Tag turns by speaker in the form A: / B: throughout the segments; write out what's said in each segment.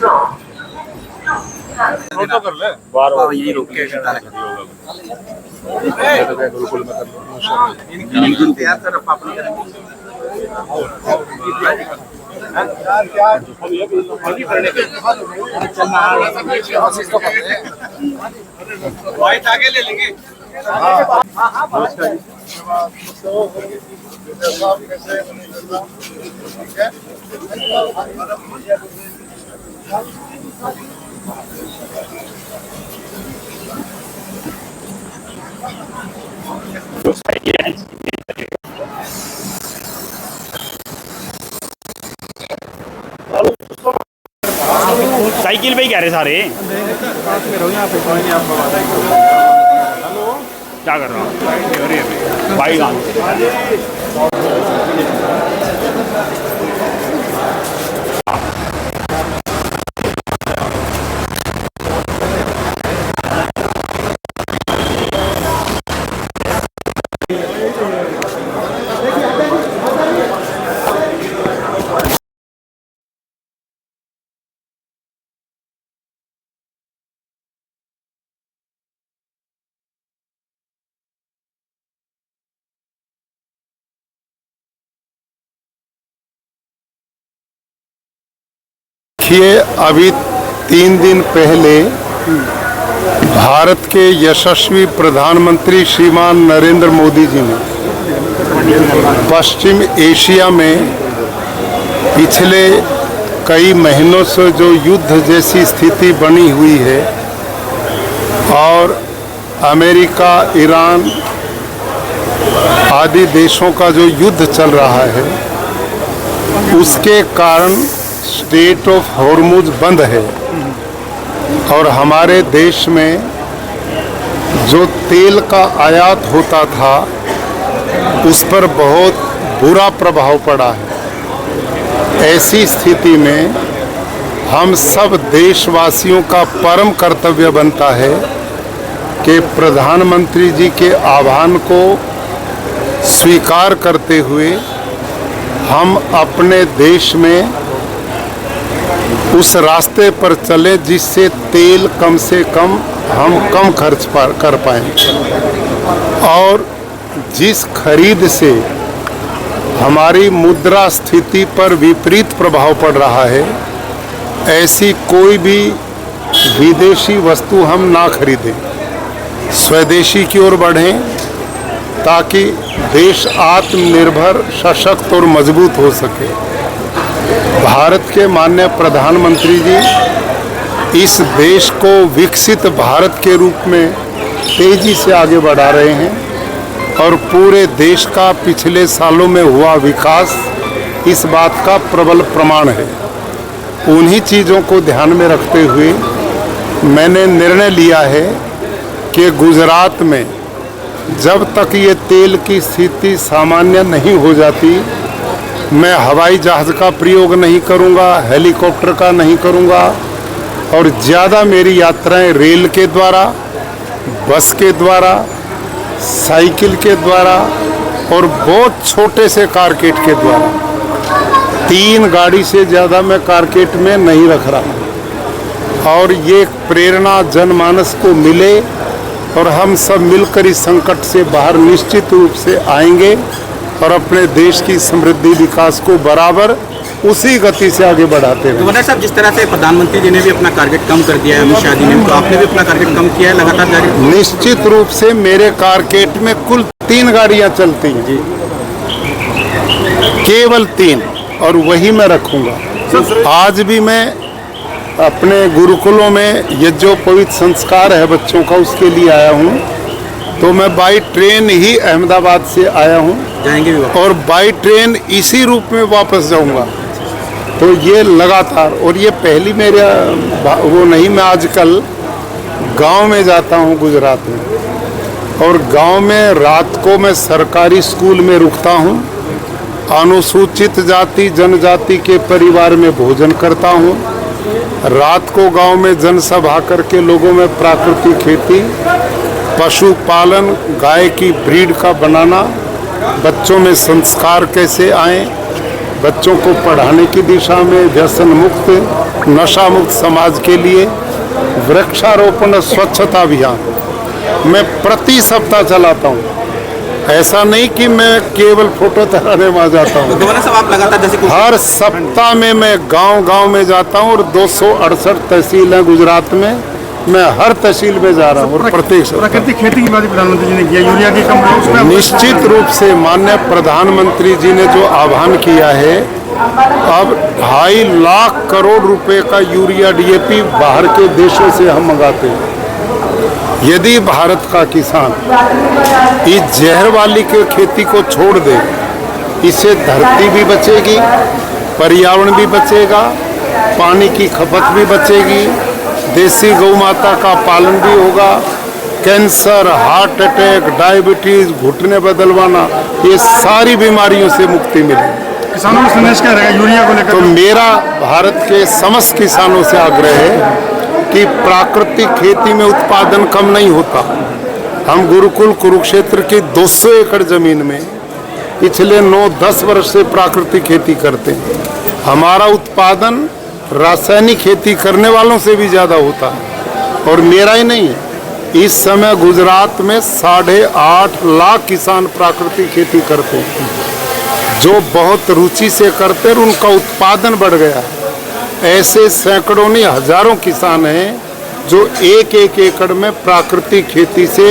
A: तो कर ले
B: बार बार यही रोक के
A: गुरुकुल में कर लो
B: तैयार कर पापड़ी करेंगे
A: वाइट आगे ले लेंगे।
C: साइकिल पे ही कह रहे सारे। क्या कर रहा हूँ भाई
D: देखिए, अभी 3 दिन पहले भारत के यशस्वी प्रधानमंत्री श्रीमान नरेंद्र मोदी जी ने पश्चिम एशिया में पिछले कई महीनों से जो युद्ध जैसी स्थिति बनी हुई है और अमेरिका, ईरान आदि देशों का जो युद्ध चल रहा है, उसके कारण स्ट्रेट ऑफ हॉर्मुज बंद है और हमारे देश में जो तेल का आयात होता था उस पर बहुत बुरा प्रभाव पड़ा है। ऐसी स्थिति में हम सब देशवासियों का परम कर्तव्य बनता है कि प्रधानमंत्री जी के आह्वान को स्वीकार करते हुए हम अपने देश में उस रास्ते पर चले जिससे तेल कम से कम हम कम खर्च कर पाएं और जिस खरीद से हमारी मुद्रा स्थिति पर विपरीत प्रभाव पड़ रहा है, ऐसी कोई भी विदेशी वस्तु हम ना खरीदें, स्वदेशी की ओर बढ़ें ताकि देश आत्मनिर्भर, सशक्त और मजबूत हो सके। भारत के माननीय प्रधानमंत्री जी इस देश को विकसित भारत के रूप में तेजी से आगे बढ़ा रहे हैं और पूरे देश का पिछले सालों में हुआ विकास इस बात का प्रबल प्रमाण है। उन्हीं चीज़ों को ध्यान में रखते हुए मैंने निर्णय लिया है कि गुजरात में जब तक ये तेल की स्थिति सामान्य नहीं हो जाती, मैं हवाई जहाज़ का प्रयोग नहीं करूंगा, हेलीकॉप्टर का नहीं करूंगा और ज़्यादा मेरी यात्राएं रेल के द्वारा, बस के द्वारा, साइकिल के द्वारा और बहुत छोटे से कारकेट के द्वारा। 3 गाड़ी से ज़्यादा मैं कारकेट में नहीं रख रहा और ये प्रेरणा जनमानस को मिले और हम सब मिलकर इस संकट से बाहर निश्चित रूप से आएंगे और अपने देश की समृद्धि विकास को बराबर उसी गति से आगे बढ़ाते हैं।
B: तो साहब, जिस तरह से प्रधानमंत्री जी ने भी अपना टारगेट कम कर दिया है, अमित शाह जी ने, तो आपने भी अपना टारगेट कम किया है लगातार जारी?
D: निश्चित रूप से मेरे टारगेट में कुल 3 गाड़ियां चलती हैं जी, केवल 3, और वही मैं रखूंगा। आज भी मैं अपने गुरुकुलों में यज्ञोपवीत संस्कार है बच्चों का, उसके लिए आया हूँ, तो मैं बाई ट्रेन ही अहमदाबाद से आया हूँ,
B: जाएंगे भी
D: और बाई ट्रेन इसी रूप में वापस जाऊँगा। तो ये लगातार, और ये पहली मेरा वो नहीं, मैं आजकल गांव में जाता हूँ गुजरात में, और गांव में रात को मैं सरकारी स्कूल में रुकता हूँ, अनुसूचित जाति जनजाति के परिवार में भोजन करता हूँ, रात को गांव में जनसभा करके लोगों में प्राकृतिक खेती, पशुपालन, गाय की ब्रीड का बनाना, बच्चों में संस्कार कैसे आएं, बच्चों को पढ़ाने की दिशा में, व्यसन मुक्त, नशा मुक्त समाज के लिए वृक्षारोपण और स्वच्छता अभियान मैं प्रति सप्ताह चलाता हूँ। ऐसा नहीं कि मैं केवल फोटो तराने वहाँ जाता हूँ।
B: दोबारा सब आप लगातार जैसे
D: हर सप्ताह में मैं गांव-गांव में जाता हूँ और 268 तहसील हैं गुजरात में, मैं हर तहसील में जा रहा हूँ। और प्रत्येक
E: प्राकृतिक खेती की बात प्रधानमंत्री जी ने किया, यूरिया की कम
D: निश्चित रूप से माननीय प्रधानमंत्री जी ने जो आह्वान किया है, अब 2.5 लाख करोड़ रुपए का यूरिया डीएपी बाहर के देशों से हम मंगाते हैं। यदि भारत का किसान इस जहर वाली के खेती को छोड़ दे, इससे धरती भी बचेगी, पर्यावरण भी बचेगा, पानी की खपत भी बचेगी, देसी गौ माता का पालन भी होगा, कैंसर, हार्ट अटैक, डायबिटीज, घुटने बदलवाना, ये सारी बीमारियों से मुक्ति मिलेगी।
E: किसानों को संदेश क्या रहेगा यूरिया को लेकर?
D: तो मेरा भारत के समस्त किसानों से आग्रह है कि प्राकृतिक खेती में उत्पादन कम नहीं होता। हम गुरुकुल कुरुक्षेत्र की 200 एकड़ जमीन में पिछले 9-10 वर्ष से प्राकृतिक खेती करते हैं। हमारा उत्पादन रासायनिक खेती करने वालों से भी ज़्यादा होता है। और मेरा ही नहीं, इस समय गुजरात में 8.5 लाख किसान प्राकृतिक खेती करते हैं, जो बहुत रुचि से करते हैं और उनका उत्पादन बढ़ गया है। ऐसे सैकड़ों नहीं हजारों किसान हैं जो एक एकड़ में प्राकृतिक खेती से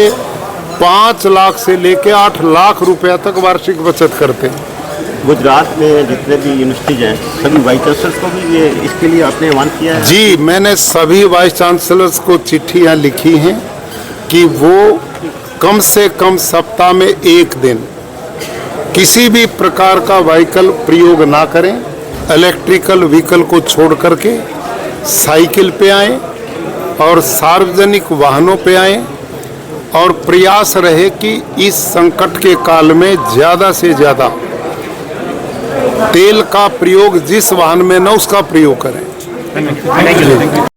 D: 5 लाख से लेकर 8 लाख रुपया तक वार्षिक बचत करते हैं।
F: गुजरात में जितने भी यूनिवर्सिटीज हैं, सभी वाइस चांसलर्स को भी ये इसके लिए आपने आह्वान किया है?
D: जी, मैंने सभी वाइस चांसलर्स को चिट्ठियाँ लिखी हैं कि वो कम से कम सप्ताह में 1 दिन किसी भी प्रकार का व्हीकल प्रयोग ना करें, इलेक्ट्रिकल व्हीकल को छोड़ करके साइकिल पे आएं और सार्वजनिक वाहनों पे आएं, और प्रयास रहे कि इस संकट के काल में ज़्यादा से ज़्यादा तेल का प्रयोग जिस वाहन में न उसका प्रयोग करें।